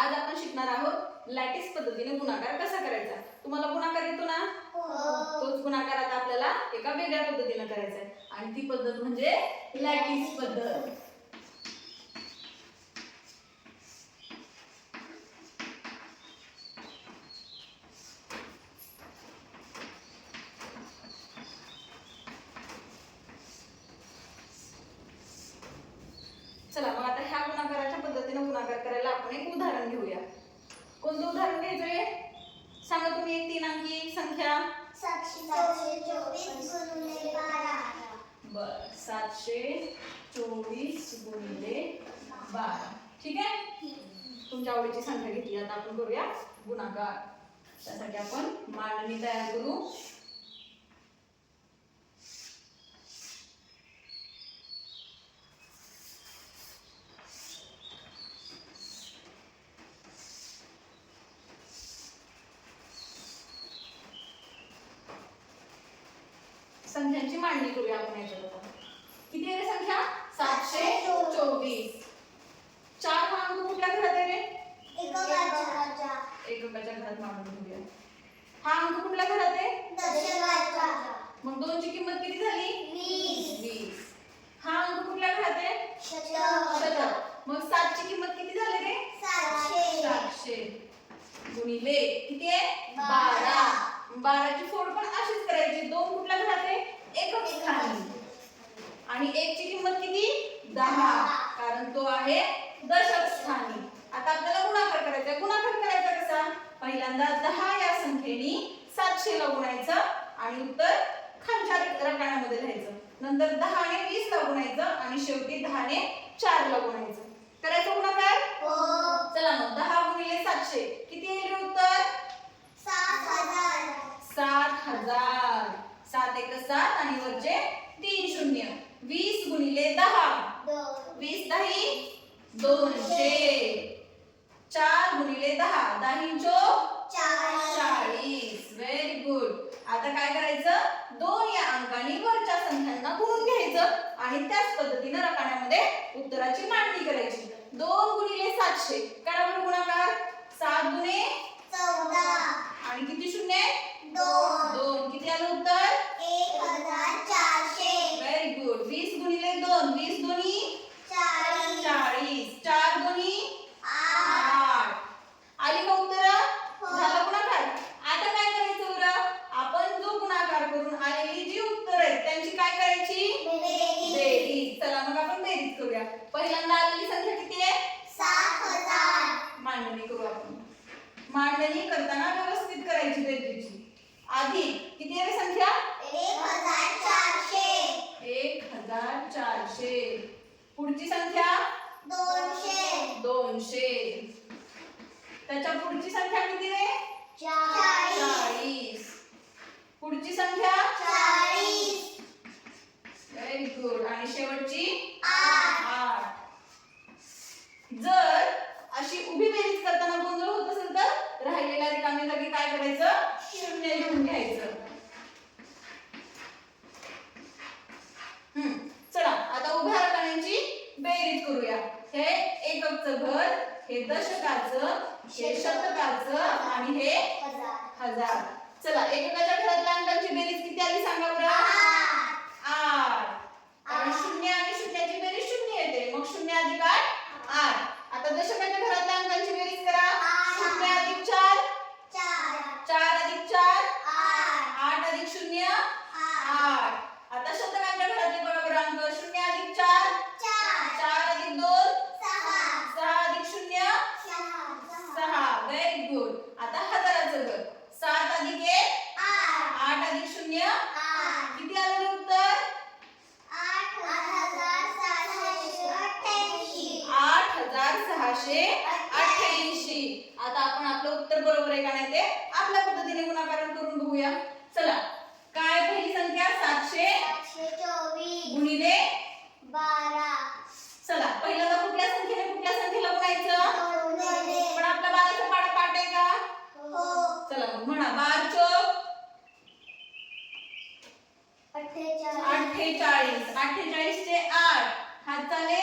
आज आपण शिकणार आहोत लॅटिस पद्धतीने गुणाकार कसा करायचा। तुम्हाला गुणाकार येतो ना? तोच गुणाकार आता आपल्याला एका वेगळ्या पद्धतीने करायचा आहे आणि ती पद्धत म्हणजे लॅटिस पद्धत। चला मग आता ह्या गुणाकाराच्या पद्धतीने गुणाकार करायला आपण एक उदाहरण घेऊया। कोणतं उदाहरण घ्यायचंय सांगा तुम्ही। एक 3 अंकी संख्या 724 गुणिले 12। बर 724 गुणिले 12 ठीक आहे। तुमच्या आवडीची संख्या घेतली। आता आपण करूया गुणाकार। त्यासाठी आपण मांडणी तयार करू। संख्यांची मांडणी करूया आपण याच्यात आता। किती आहे रे संख्या? 724। 4 हा अंक कुठल्या घरात आहे रे? एककाच्या घरात मांडून घेऊया। हा अंक कुठल्या घरात आहे? दशकाच्या। मग 2 ची किंमत किती झाली? 20। हा अंक कुठल्या घरात आहे? शतक। मग 7 ची किंमत किती झाली रे? 700 गुणिले किती आहे? 12। 12 ची फोड पण अशीच करायची। 2 कुठल्या घरात आहे? एकक स्थानी आणि 1 ची किंमत किती? 10 कारण तो आहे दशक स्थानी। आता आपल्याला गुणाकार करायचा आहे। गुणाकार करायचा कसा? पहिल्यांदा 10 या संख्येने 700 ला गुणायचं आणि उत्तर खालच्या रकान्यामध्ये लिहायचं। नंतर 10 ने 20 ला गुणायचं आणि शेवटी 10 ने 4 ला गुणायचं। करायचं गुणाकार? हो। चला मग 10 गुणिले 700 किती येईल रे उत्तर? 7000। 7000। 7 एक 7 आणि वरचे 3 शून्य। 20 गुणिले 10 20 10 200। 4 गुणिले 10 10 चोक 40। Very good. आता काय करायचं? 2 या अंकांनी वरच्या संख्यांना गुणून घ्यायचं आणि त्याच पद्धतीने रकान्यामध्ये उत्तराची मांडणी करायची। 2 गुणिले 700 करा बरं गुणाकार। 7 दुणे 14 आणि किती शून्य? 2 किती आलं उत्तर? 1400। Very good. 20 गुणिले 2 20 दोन्ही 40। 4 दोन्ही 8 आली का उत्तर? झालं गुणाकार। आता काय करायचं बरं? आपण जो गुणाकार करून आलेली जी उत्तर आहेत त्यांची काय करायची? बेरीज। चला मग आपण बेरीज करूया। पहिल्यांदा आलेली संख्या किती आहे? 7000। मांडणी करू आपण। मांडणी करताना व्यवस्थित करायची बेरीजची। आधी किती आहे संख्या? 1400। 1400। पुढची संख्या 200। त्याच्या पुढची संख्या किती रे? 40। पुढची संख्या 40। व्हेरी गुड आणि शेवटची 8। जर अशी उभी बेरीज करताना गोंधळ होत असेल तर राहिलेल्या रिकाम्या जागी काय करायचं? शून्य लिहून घ्यायचं। चला आता उभ्या रकान्यांची बेरीज करूया। हे एककचं घर, हे दशकाचं, हे शतकाचं आणि हे हजार। चला एककाच्या घरातल्या अंकांची बेरीज किती आली सांगा बरं? 8। कारण शून्य आणि शून्याची बेरीज शून्य येते। मग 0 अधिक 8 8। आता दशकाच्या घरातल्या अंकांची बेरीज करा। 0 अधिक 4 4 अधिक 4 8 अधिक 0 8। आता शतकाच्या घरातले बघा बरं अंक 0 अधिक 4 4 अधिक 2 6 अधिक 0 6। Very good. आता हजाराचं घर 7 अधिक 1 8 अधिक 0 किती आलं रे उत्तर? 8688। आता आपण आपलं उत्तर बरोबर आहे का नाही ते आपल्या पद्धतीने गुणाकार करून बघूया। चला काय पहिली संख्या 724 गुणिले 12। चला पहिल्यांदा कुठल्या संख्येला गुणायचं? पण आपल्या 12चा पाढा पाठ आहे का? चला मग म्हणा 12 चोक 48। 48 चे 8 हात चाले